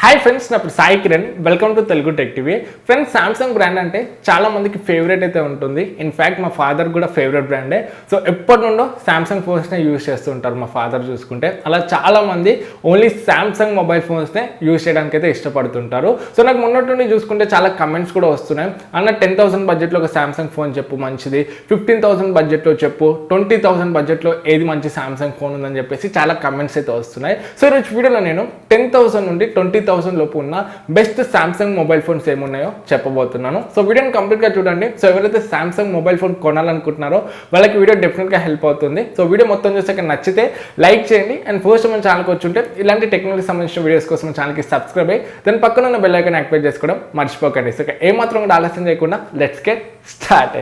Hi friends, నా పేరు Sai Kiran. Welcome to Telugu tech TV. Friends, Samsung brand అంటే చాలా మందికి ఫేవరెట్ అయితే ఉంటుంది. ఇన్ఫ్యాక్ట్ మా ఫాదర్ కూడా ఫేవరెట్ బ్రాండే. సో ఎప్పటి నుండో సామ్సంగ్ ఫోన్స్నే యూజ్ చేస్తూ ఉంటారు మా ఫాదర్ చూసుకుంటే. అలా చాలామంది ఓన్లీ సామ్సంగ్ మొబైల్ ఫోన్స్నే యూజ్ చేయడానికి అయితే ఇష్టపడుతుంటారు. సో నాకు మొన్నటి నుండి చూసుకుంటే చాలా కమెంట్స్ కూడా వస్తున్నాయి. అన్న 10,000 బడ్జెట్లో ఒక సామ్సంగ్ ఫోన్ చెప్పు మంచిది, 15,000 బడ్జెట్లో చెప్పు, 20,000 బడ్జెట్లో ఏది మంచి సామ్సంగ్ ఫోన్ ఉందని చెప్పేసి చాలా కమెంట్స్ అయితే వస్తున్నాయి. సో ఈరోజు వీడియోలో నేను 10,000 నుండి 20,000 లోపు ఉన్న బెస్ట్ సామ్సంగ్ మొబైల్ ఫోన్స్ ఏమున్నాయో చెప్పబోతున్నాను. సో వీడియోని కంప్లీట్గా చూడండి. సో ఎవరైతే సామ్సంగ్ మొబైల్ ఫోన్ కొనాలనుకుంటున్నారో వాళ్ళకి వీడియో డెఫినెట్గా హెల్ప్ అవుతుంది. సో వీడియో మొత్తం చూసాక నచ్చితే లైక్ చేయండి. అండ్ ఫస్ట్ మన ఛానల్కి వచ్చుంటే ఇలాంటి టెక్నాలజీ సంబంధించిన వీడియోస్ కోసం ఛానల్కి సబ్స్క్రైబ్ అయ్యి దాని పక్కన ఉన్న బెల్ ఐకాన్ యాక్టివేట్ చేసుకోవడం మర్చిపోకండి. సో ఏమాత్రం కూడా ఆలస్యం చేయకుండా లెట్స్ గెట్ స్టార్ట్.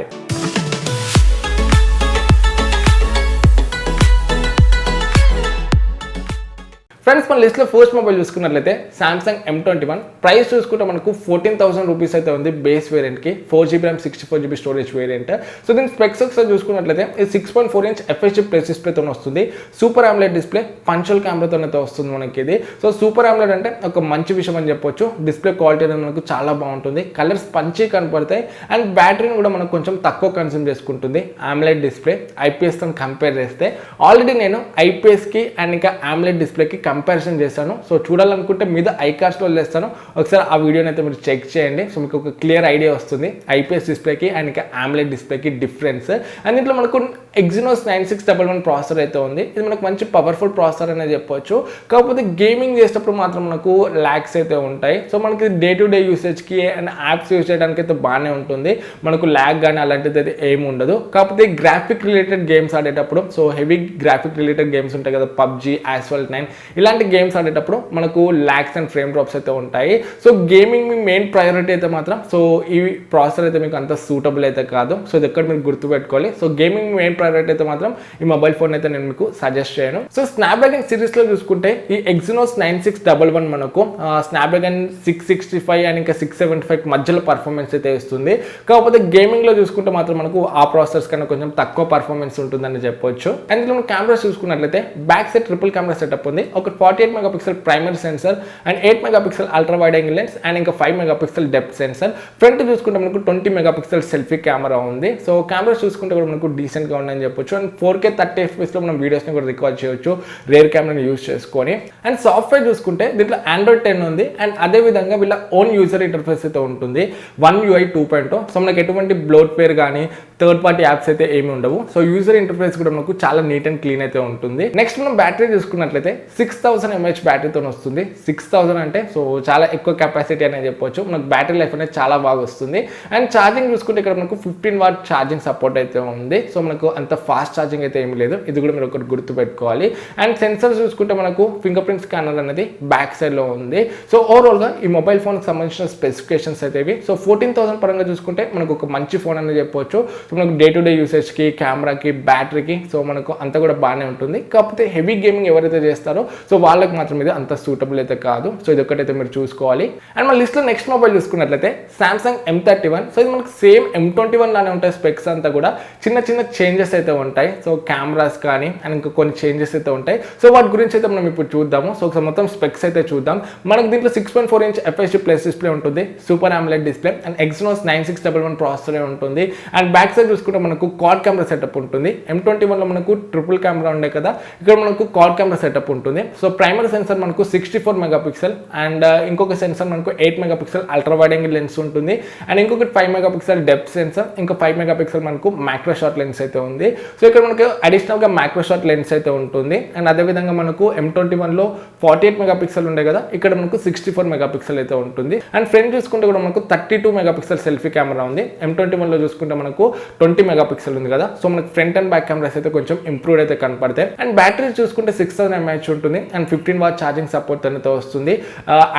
ఫ్రెండ్స్, మన లిస్ట్లో ఫస్ట్ మొబైల్ చూసుకున్నట్లయితే సామ్సంగ్ M21. ప్రైస్ చూసుకుంటే మనకు 14,000 రూపీస్ అయితే ఉంది బేస్ వేరియంట్కి. 4GB RAM 64GB storage variant. So దీని స్పెక్స్ ఒకసారి చూసుకున్నట్లయితే ఇది 6.4 ఇంచ్ FHD ప్లస్ డిస్ప్లేతో వస్తుంది. సూపర్ AMOLED డిస్ప్లే, పంచువల్ కెమెరాతో అయితే వస్తుంది మనకి ఇది. సో సూపర్ AMOLED అంటే ఒక మంచి విషయం అని చెప్పొచ్చు. డిస్ప్లే క్వాలిటీ అనేది మనకు చాలా బాగుంటుంది. కలర్స్ పంచి కనపడతాయి. అండ్ బ్యాటరీని కూడా మనకు కొంచెం తక్కువ కన్స్యూమ్ చేసుకుంటుంది. AMOLED డిస్ప్లే IPSతో కంపేర్ చేస్తే ఆల్రెడీ నేను IPSకి అండ్ ఇంకా AMOLED డిస్ప్లేకి కంపారిజన్ చేశాను. సో చూడాలనుకుంటే మీద ఐకాస్ట్లో వేస్తాను, ఒకసారి ఆ వీడియోని అయితే మీరు చెక్ చేయండి. సో మీకు ఒక క్లియర్ ఐడియా వస్తుంది ఐపీఎస్ డిస్ప్లేకి అండ్ ఇంకా AMOLED డిస్ప్లేకి డిఫరెన్స్. అండ్ దీంట్లో మనకు Exynos 9611 ప్రాసెసర్ అయితే ఉంది. ఇది మనకు మంచి పవర్ఫుల్ ప్రాసెసర్ అనేది చెప్పొచ్చు. కాకపోతే గేమింగ్ చేసేటప్పుడు మాత్రం మనకు ల్యాగ్స్ అయితే ఉంటాయి. సో మనకి డే టు డే యూసేజ్కి అండ్ యాప్స్ యూజ్ చేయడానికి అయితే బాగానే ఉంటుంది. మనకు ల్యాగ్ కానీ అలాంటిది అయితే ఏమి ఉండదు. కాకపోతే గ్రాఫిక్ రిలేటెడ్ గేమ్స్ ఆడేటప్పుడు, so heavy graphic related games ఉంటాయి కదా, PUBG, Asphalt 9 ఇలాంటి గేమ్స్ ఆడేటప్పుడు మనకు ల్యాగ్స్ అండ్ ఫ్రేమ్ డ్రాప్స్ అయితే ఉంటాయి. సో గేమింగ్ మీ మెయిన్ ప్రయారిటీ అయితే మాత్రం సో ఈ ప్రాసెసర్ అయితే మీకు అంత సూటబుల్ అయితే కాదు. సో ఇది ఎక్కడ మీరు గుర్తుపెట్టుకోవాలి. సో గేమింగ్ మెయిన్ ప్రయారిటీ అయితే మాత్రం ఈ మొబైల్ ఫోన్ అయితే నేను మీకు సజెస్ట్ చేయను. సో స్నాప్డ్రాగన్ సిరీస్లో చూసుకుంటే ఈ Exynos 9611 మనకు స్నాప్డ్రాగన్ 665 అండ్ ఇంకా 675 మధ్యలో పర్ఫార్మెన్స్ అయితే ఇస్తుంది. కాకపోతే గేమింగ్లో చూసుకుంటే మాత్రం మనకు ఆ ప్రాసెసర్స్ కన్నా కొంచెం తక్కువ పర్ఫార్మెన్స్ ఉంటుందని చెప్పొచ్చు. అండ్ ఇందులో కెమెరాస్ చూసుకున్నట్లయితే back side triple camera setup ఉంది. ఒక 48 megapixel primary sensor and 8 megapixel ultra wide angle lens and ఇంకా 5 మెగాపిక్సెల్ డెప్త్ సెన్సర్. ఫ్రంట్ చూసుకుంటే మనకు 20 మెగాపిక్సెల్ సెల్ఫీ కెమెరా ఉంది. సో కెమెరాస్ చూసుకుంటే కూడా మనకు డీసెంట్గా ఉందని చెప్పొచ్చు. అండ్ 4K 30 FPS మనం వీడియోస్ని కూడా రికార్డ్ చేయొచ్చు రేర్ కెమెరాని యూజ్ చేసుకొని. అండ్ సాఫ్ట్వేర్ చూసుకుంటే దీంట్లో Android 10 ఉంది. అండ్ అదేవిధంగా వీళ్ళ ఓన్ యూజర్ ఇంటర్ఫేస్ అయితే ఉంటుంది, One UI 2.0. సో మనకు ఎటువంటి బ్లోట్వేర్ కానీ థర్డ్ పార్టీ యాప్స్ అయితే ఏమి ఉండవు. సో యూజర్ ఇంటర్ఫేస్ కూడా మనకు చాలా నీట్ అండ్ క్లీన్ అయితే ఉంటుంది. నెక్స్ట్ మనం బ్యాటరీ చూసుకున్నట్లయితే 6000 mAh బ్యాటరీతో వస్తుంది. 6000 అంటే సో చాలా ఎక్కువ కెపాసిటీ అనేది చెప్పొచ్చు. మనకు బ్యాటరీ లైఫ్ అనేది చాలా బాగా వస్తుంది. అండ్ ఛార్జింగ్ చూసుకుంటే ఇక్కడ మనకు 15 వాట్ ఛార్జింగ్ సపోర్ట్ అయితే ఉంది. సో మనకు అంత ఫాస్ట్ ఛార్జింగ్ అయితే ఏమి లేదు. ఇది కూడా మీరు ఒకటి గుర్తుపెట్టుకోవాలి. అండ్ సెన్సర్స్ చూసుకుంటే మనకు ఫింగర్ ప్రింట్ స్కానర్ అనేది బ్యాక్ సైడ్లో ఉంది. సో ఓవరాల్గా ఈ మొబైల్ ఫోన్కి సంబంధించిన స్పెసిఫికేషన్స్ అయితే ఇవి. సో 14,000 పరంగా చూసుకుంటే మనకు ఒక మంచి ఫోన్ అనేది చెప్పొచ్చు. సో మనకు డే టు డే యూసేజ్కి, కెమెరాకి, బ్యాటరీకి సో మనకు అంతా కూడా బాగానే ఉంటుంది. కాకపోతే హెవీ గేమింగ్ ఎవరైతే చేస్తారో సో వాళ్ళకి మాత్రం ఇది అంత సూటబుల్ అయితే కాదు. సో ఇది ఒక్కటైతే మీరు చూసుకోవాలి. అండ్ మన లిస్ట్లో నెక్స్ట్ మొబైల్ చూసుకున్నట్లయితే సామ్సంగ్ M31. సో ఇది మనకు సేమ్ M21 లానే ఉంటాయి. స్పెక్స్ అంతా కూడా చిన్న చిన్న చేంజెస్ అయితే ఉంటాయి. సో కెమెరాస్ కానీ అండ్ ఇంకా కొన్ని చేంజెస్ అయితే ఉంటాయి. సో వాటి గురించి అయితే మనం ఇప్పుడు చూద్దాము. సో ఒకసారి మొత్తం స్పెక్స్ అయితే చూద్దాం. మనకు దీంట్లో 6.4 ఇంచ్ FHD ప్లస్ డిస్ప్లే ఉంటుంది, super AMOLED display and Exynos 9611 processor ఉంటుంది. అండ్ బ్యాక్ సైడ్ చూసుకుంటే మనకు క్వాడ్ కెమెరా సెటప్ ఉంటుంది. M21 లో మనకు ట్రిపుల్ కెమెరా ఉండే కదా, ఇక్కడ మనకు క్వాడ్ కెమెరా సెటప్ ఉంటుంది. సో ప్రైమరీ సెన్సర్ మనకు 64 మెగాపిక్సెల్ అండ్ ఇంకొక సెన్సర్ మనకు 8 megapixel ultra wide angle lens ఉంటుంది. అండ్ ఇంకొకటి 5 మెగాపిక్సెల్ డెప్త్ సెన్సర్, ఇంకా 5 మెగాపిక్సెల్ మనకు మైక్రో షాట్ లెన్స్ అయితే ఉంది. సో ఇక్కడ మనకు అడిషనల్గా మైక్రో షాట్ లెన్స్ అయితే ఉంటుంది. అండ్ అదేవిధంగా మనకు M21 లో 48 మెగాపిక్సెల్ ఉండే కదా, ఇక్కడ మనకు 64 మెగాపిక్సెల్ అయితే ఉంటుంది. అండ్ ఫ్రంట్ చూసుకుంటే కూడా మనకు 32 మెగాపిక్సెల్ సెల్ఫీ కెమెరా ఉంది. M21 లో చూసుకుంటే మనకు 20 మెగాపిక్సెల్ ఉంది కదా. సో మనకు ఫ్రంట్ అండ్ బ్యాక్ కెమెరాస్ అయితే కొంచెం ఇంప్రూవ్ అయితే కనపడతాయి. అండ్ బ్యాటరీ చూసుకుంటే 6000 mAh ఉంటుంది అండ్ 15 వాట్ ఛార్జింగ్ సపోర్ట్ అనేది వస్తుంది.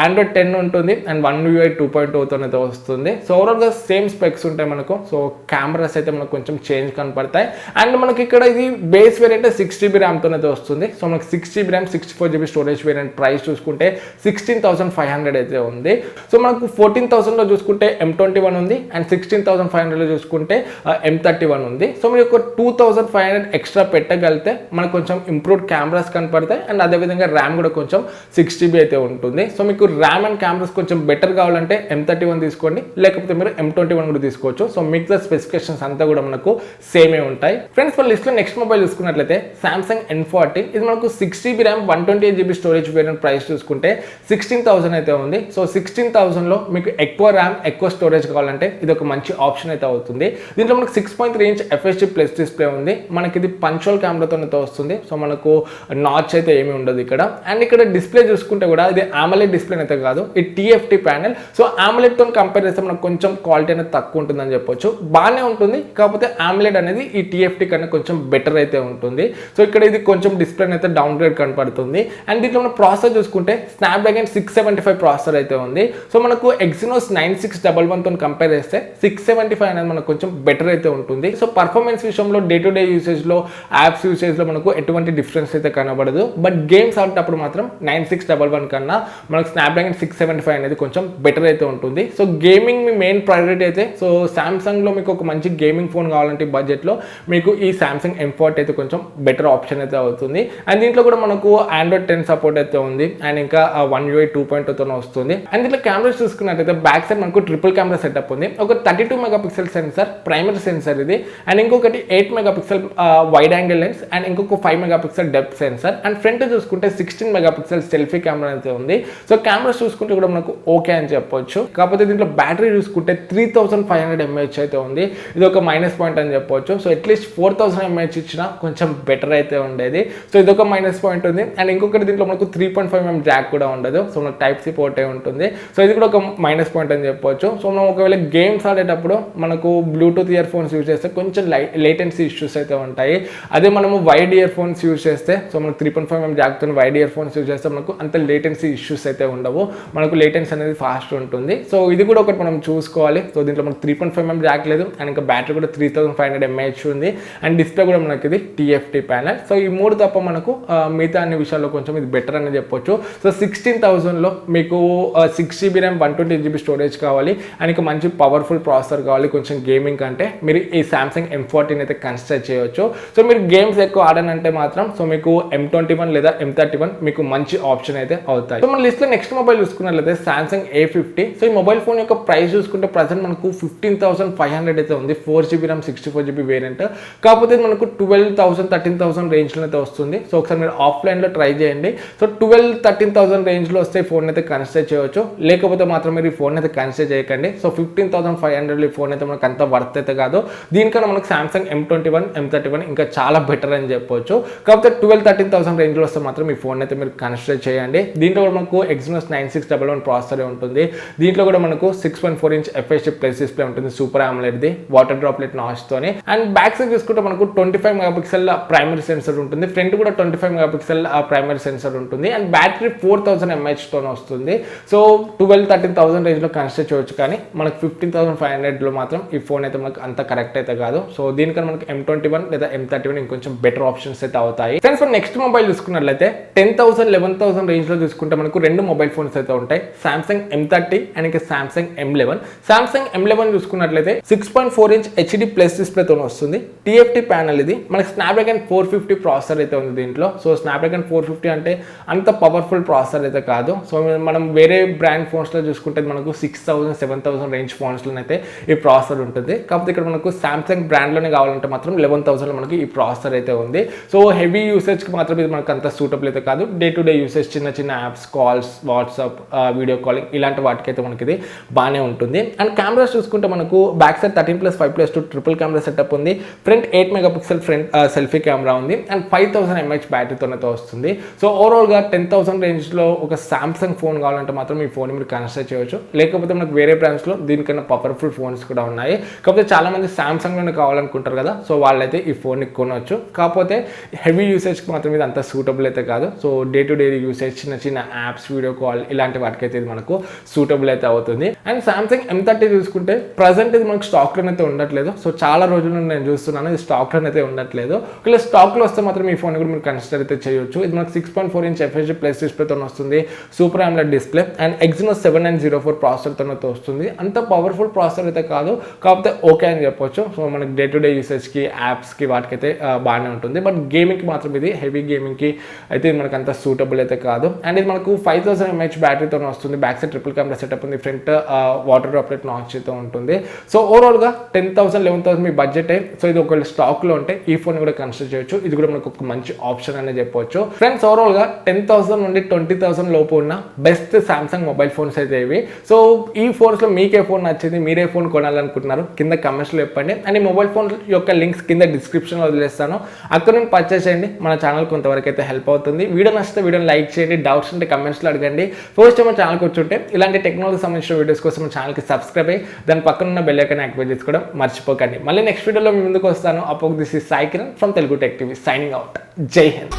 Android 10 ఉంటుంది అండ్ One UI 2.0 అయితే వస్తుంది. సో ఓవరాల్గా సేమ్ స్పెక్స్ ఉంటాయి మనకు. సో కెమెరాస్ అయితే మనకు కొంచెం చేంజ్ కనపడతాయి. అండ్ మనకి ఇక్కడ ఇది బేస్ వేరియంట్ 6GB ర్యామ్తో అయితే వస్తుంది. సో మనకు 6GB RAM 64GB storage variant price చూసుకుంటే 16,500 అయితే ఉంది. సో మనకు 14,000లో చూసుకుంటే M21 ఉంది అండ్ 16,500లో చూసుకుంటే M31 ఉంది. సో మీరు ఒక 2500 ఎక్స్ట్రా పెట్టగలిగితే మనకు కొంచెం ఇంప్రూవ్డ్ కెమెరాస్ కనపడతాయి అండ్ అదేవిధంగా ర్యామ్ కూడా కొంచెం 6GB అయితే ఉంటుంది. సో మీకు ర్యామ్ అండ్ కెమెరాస్ కొంచెం బెటర్ కావాలంటే M31 తీసుకోండి, లేకపోతే మీరు M21 కూడా తీసుకోవచ్చు. సో మిగతా స్పెసిఫికేషన్స్ అంతా కూడా మనకు సేమే ఉంటాయి. ఫ్రెండ్స్ మన లిస్ట్లో నెక్స్ట్ మొబైల్ చూసుకున్నట్లయితే Samsung N40. ఇది మనకు 6GB RAM 128GB storage variant price చూసుకుంటే 16,000 అయితే ఉంది. సో 16,000లో మీకు ఎక్కువ ర్యామ్ ఎక్కువ స్టోరేజ్ కావాలంటే ఇది ఒక మంచి ఆప్షన్ అయితే అవుతుంది. దీంట్లో మనకు 6.3 ఇంచ్ FHD ప్లస్ డిస్ప్లే ఉంది. మనకి ఇది పంచోల్ కెమెరాతో వస్తుంది. సో మనకు నాచ్ అయితే ఏమీ ఉండదు ఇక్కడ. అండ్ ఇక్కడ డిస్ప్లే చూసుకుంటే కూడా ఇది AMOLED డిస్ప్లే అయితే కాదు, ఇది TFT ప్యానెల్. సో AMOLED తో కంపేర్ చేస్తే మనకు కొంచెం క్వాలిటీ అనేది తక్కువ ఉంటుందని చెప్పొచ్చు. బాగానే ఉంటుంది, కాకపోతే AMOLED అనేది ఈ TFT కన్నా కొంచెం బెటర్ అయితే ఉంటుంది. సో ఇక్కడ ఇది కొంచెం డిస్ప్లే అయితే డౌన్ గ్రేడ్ కనపడుతుంది. అండ్ దీంట్లో మన ప్రాసెసర్ చూసుకుంటే స్నాప్డ్రాగన్ 675 ప్రాసెసర్ అయితే ఉంది. సో మనకు ఎక్సినోస్ 9611 తో కంపేర్ చేస్తే 675 అనేది మనకు కొంచెం బెటర్ అయితే ఉంటుంది. సో పర్ఫార్మెన్స్ విషయంలో డే టు డే యూసేజ్ లో యాప్స్ యూసేజ్ లో మనకు ఎటువంటి డిఫరెన్స్ అయితే కనబడదు. బట్ గేమ్స్ ఆడేటప్పుడు మాత్రం 9611 కన్నా మనకు స్నాప్డ్రాగన్ 675 అనేది కొంచెం బెటర్ అయితే ఉంటుంది. సో గేమింగ్ మీ మెయిన్ ప్రయారిటీ అయితే, సో సామ్సంగ్ లో మీకు ఒక మంచి గేమింగ్ ఫోన్ కావాలంటే బడ్జెట్ లో మీకు ఈ సామ్సంగ్ M40 అయితే కొంచెం బెటర్ ఆప్షన్ అయితే అవుతుంది. అండ్ దీంట్లో కూడా మనకు Android 10 సపోర్ట్ అయితే ఉంది అండ్ ఇంకా One UI 2.2 తో వస్తుంది. అండ్ దీంట్లో కెమెరాస్ చూసుకున్నట్లయితే బ్యాక్ సైడ్ మనకు ట్రిపుల్ కెమెరా సెటప్ ఉంది. ఒక 32 మెగాపిక్సెల్ సెన్సార్ ప్రైమరీ సెన్సార్ ఇది, అండ్ ఇంకొకటి 8 megapixel wide angle lens and ఇంకొక 5 megapixel depth censor. And front చూసుకుంటే 16 మెగాపిక్సెల్ సెల్ఫీ కెమెరా అయితే ఉంది. సో కెమెరాస్ చూసుకుంటే కూడా మనకు ఓకే అని చెప్పొచ్చు. కాకపోతే దీంట్లో బ్యాటరీ చూసుకుంటే 3500 mAh అయితే ఉంది. ఇది ఒక మైనస్ పాయింట్ అని చెప్పొచ్చు. సో అట్లీస్ట్ 4000 mAh ఇచ్చినా కొంచెం బెటర్ అయితే ఉండేది. సో ఇది ఒక మైనస్ పాయింట్ ఉంది. అండ్ ఇంకొకటి దీంట్లో మనకు 3.5mm జాక్ కూడా ఉండదు. సో మనకు టైప్ సి పోర్టే ఉంటుంది. సో ఇది కూడా ఒక మైనస్ పాయింట్ అని చెప్పొచ్చు. సో మనం ఒకవేళ గేమ్స్ ఆడేటప్పుడు మనకు బ్లూటూత్ ఇయర్ ఫోన్స్ యూజ్ చేస్తే కొంచెం లేటెన్సీ ఇష్యూస్ అయితే ఉంటాయి. అదే మనము వైడ్ ఇయర్ ఫోన్స్ యూజ్ చేస్తే, సో మనకు 3.5mm జాక్తో వైడ్ ఇయర్ ఫోన్స్ యూజ్ చేస్తే మనకు అంత లేటెన్సీ ఇష్యూస్ అయితే ఉండవు. మనకు లేటెన్సీ అనేది ఫాస్ట్ ఉంటుంది. సో ఇది కూడా ఒకటి మనం చూసుకోవాలి. సో దీంట్లో మనకు 3.5mm జాక్ లేదు అండ్ ఇంకా బ్యాటరీ కూడా 3500 mAh ఉంది అండ్ డిస్ప్లే కూడా మనకి ఇది TFT ప్యానెల్. సో ఈ మూడు తప్ప మనకు మిగతా అన్ని విషయాల్లో కొంచెం ఇది బెటర్ అని చెప్పొచ్చు. సో 16,000లో మీకు 6GB ర్యామ్ 128GB స్టోరేజ్ కావాలి అండ్ ఇంకా మంచి పవర్ఫుల్ ప్రాసెసర్ కావాలి కొంచెం గేమింగ్ కంటే, మీరు ఈ సామ్సంగ్ M40 అయితే కన్సిడర్ చేయవచ్చు. సో మీరు గేమ్స్ ఎక్కువ ఆడనంటే మాత్రం సో మీకు M21 లేదా M31 మీకు మంచి ఆప్షన్ అయితే అవుతాయి. సో మన లిస్ట్లో నెక్స్ట్ మొబైల్ చూసుకున్నట్లయితే సామ్సంగ్ A50. సో ఈ మొబైల్ ఫోన్ యొక్క ప్రైస్ చూసుకుంటే ప్రజెంట్ మనకు 15,500 అయితే ఉంది. 4GB RAM 64GB variant. కాకపోతే మనకు 12,000 13,000 రేంజ్లో అయితే వస్తుంది. సో ఒకసారి మీరు ఆఫ్లైన్లో ట్రై చేయండి. సో 12-13,000 రేంజ్లో వస్తే ఫోన్ అయితే కన్సిడర్ చేయవచ్చు, లేకపోతే మాత్రం మీరు ఈ ఫోన్ అయితే కన్సిడర్ చేయకండి. సో 15,500 ఈ ఫోన్ అయితే మనకు అంత వర్త్ అయితే కాదు. దీనికన్నా మనకు సామ్సంగ్ M21 M31 ఇంకా చాలా బెటర్ అని చెప్పొచ్చు. కాకపోతే 12-13,000 రేంజ్లో వస్తే మాత్రం ఈ ఫోన్ అయితే మీరు కన్సిడర్ చేయండి. దీంట్లో కూడా మనకు ఎక్సినోస్ 9611 ప్రాసెసర్ ఉంటుంది. దీంట్లో కూడా మనకు 6.4 ఇంచ్ FHD ప్లస్ డిస్ప్లే ఉంటుంది, super AMOLED the water droplet notch తోని. అండ్ బ్యాక్ సైడ్ చూసుకుంటే మనకు 25 మెగాపిక్సెల్ ప్రైమరీ సెన్సర్ ఉంటుంది. ఫ్రంట్ కూడా 25 మెగాపిక్సెల్ ప్రైమరీ సెన్సర్ ఉంటుంది అండ్ బ్యాటరీ 4000 mAh తో వస్తుంది. సో 12-13,000 రేంజ్లో కన్సిడర్ చేయవచ్చు, కానీ మనకు 15,500లో మాత్రం ఈ ఫోన్ అయితే మనకు అంత కరెక్ట్ అయితే కాదు. సో దీనికన్నా మనకు M21 లేదా M31 ఇంకొంచెం బెటర్ ఆప్షన్స్ అయితే అవుతాయి. ఫ్రెండ్స్ మనం నెక్స్ట్ మొబైల్ చూసుకున్నట్లయితే 10,000 11,000 రేంజ్లో చూసుకుంటే మనకు రెండు మొబైల్ ఫోన్స్ అయితే ఉంటాయి, సామ్సంగ్ M30 అండ్ ఇంకా సామ్సంగ్ M11. సామ్సంగ్ M11 చూసుకున్నట్లయితే 6.4 ఇంచ్ HD ప్లస్ డిస్ప్లేతో వస్తుంది. TFT ప్యానల్ ఇది. మనకి స్నాప్డ్రాగన్ 450 ప్రాసెసర్ అయితే ఉంది దీంట్లో. సో స్నాప్డ్రాగన్ 450 అంటే అంత పవర్ఫుల్ ప్రాసెసర్ అయితే కాదు. సో మనం వేరే బ్రాండ్ ఫోన్స్లో చూసుకుంటే మనకు 6,000 7,000 రేంజ్ ఫోన్స్లో అయితే ఈ ప్రాసెసర్ ఉంటుంది. కాకపోతే ఇక్కడ మనకు సామ్సంగ్ బ్రాండ్లోనే కావాలంటే మాత్రం 11,000లో మనకి ఈ ప్రాసెసర్ అయితే ఉంది. సో హెవీ యూసేజ్కి మాత్రం ఇది మనకు అంత సూటబుల్ అయితే కాదు. డే టు డే యూసేజ్ చిన్న చిన్న apps, calls, WhatsApp, video calling ఇలాంటి వాటికైతే మనకి ఇది బాగానే ఉంటుంది. అండ్ కెమెరాస్ చూసుకుంటే మనకు back side 13+5+2 triple camera setup ఉంది. Front 8 megapixel front selfie camera ఉంది అండ్ 5000 mAh బ్యాటరీతో వస్తుంది. సో ఓవరాల్గా 10,000 రేంజ్లో ఒక సామ్సంగ్ ఫోన్ కావాలంటే మాత్రం ఈ ఫోన్ మీరు కన్సిడర్ చేయవచ్చు, లేకపోతే మనకు వేరే బ్రాండ్స్లో దీనికన్నా పవర్ఫుల్ ఫోన్స్ కూడా ఉన్నాయి. కాకపోతే చాలామంది సామ్సంగ్లోనే కావాలనుకుంటారు కదా, సో వాళ్ళైతే ఈ ఫోన్ని కొనవచ్చు. కాకపోతే హెవీ యూసేజ్కి మాత్రం ఇది అంత సూటబుల్ అయితే కాదు. So day to day usage చిన్న చిన్న యాప్స్, వీడియో కాల్ ఇలాంటి వాటికైతే ఇది మనకు సూటబుల్ అయితే అవుతుంది. అండ్ సామ్సంగ్ M30 చూసుకుంటే ప్రజెంట్ ఇది మనకు స్టాక్లో అయితే ఉండట్లేదు. సో చాలా రోజుల నుండి నేను చూస్తున్నాను ఇది స్టాక్లో అయితే ఉండట్లేదు. ఒకవేళ స్టాక్లో వస్తే మాత్రం ఈ ఫోన్ కూడా మీరు కన్సిడర్ అయితే చేయొచ్చు. ఇది మనకు 6.4 ఇంచ్ FHD ప్లస్ డిస్ప్లేతో వస్తుంది, super AMOLED display and Exynos 7904 ప్రాసెసర్తో వస్తుంది. అంత పవర్ఫుల్ ప్రాసెసర్ అయితే కాదు, కాకపోతే ఓకే అని చెప్పొచ్చు. సో మనకి డే టు డే యూసేజ్కి యాప్స్కి వాటికైతే బాగానే ఉంటుంది. బట్ గేమింగ్కి మాత్రం ఇది హెవీ గేమింగ్కి అయితే మనకు అంత సూటబుల్ అయితే కాదు. అండ్ ఇది మనకు 5000 mAh బ్యాటరీతో వస్తుంది. Back side triple camera setup ఉంది. ఫ్రంట్ వాటర్ డ్రాప్లెట్ నాచ్ అయితే ఉంటుంది. సో ఓవరాల్గా 10,000 11,000 మీ బడ్జెట్. సో ఇది ఒకవేళ స్టాక్లో ఉంటే ఈ ఫోన్ కూడా కన్సిడర్ చేయొచ్చు. ఇది కూడా మనకు ఒక మంచి ఆప్షన్ అనే చెప్పొచ్చు. ఫ్రెండ్స్ ఓవరాల్గా 10,000 నుండి 20,000 లోపు ఉన్న బెస్ట్ సామ్సంగ్ మొబైల్ ఫోన్స్ అయితే ఇవి. సో ఈ ఫోన్స్లో మీకే ఫోన్ నచ్చింది, మీరే ఫోన్ కొనాలనుకుంటున్నారు కింద కమెంట్స్లో చెప్పండి. అండ్ ఈ మొబైల్ ఫోన్ యొక్క లింక్స్ కింద డిస్క్రిప్షన్లో వదిలేస్తాను. అక్కడ నుండి పర్చేస్ చేయండి. మన ఛానల్ కొంతవరకు అయితే హెల్ప్ అవుతుంది. వీడియో నచ్చితే వీడియోని లైక్ చేయండి. డౌట్స్ ఉంటే కమెంట్స్లో అడగండి. ఫస్ట్ టైం మన ఛానల్కి వచ్చుంటే ఇలాంటి టెక్నాలజీ సంబంధించిన వీడియోస్ కోసం మన ఛానల్కి సబ్స్క్రైబ్ అయ్యి దాని పక్కన ఉన్న బెల్ ఐకాన్ యాక్టివేట్ చేసుకోవడం మర్చిపోకండి. మళ్ళీ నెక్స్ట్ వీడియోలో మీ ముందుకు వస్తాను. అప్పుడు this is Sai Kiran from Telugu tech TV signing out. జై హింద్.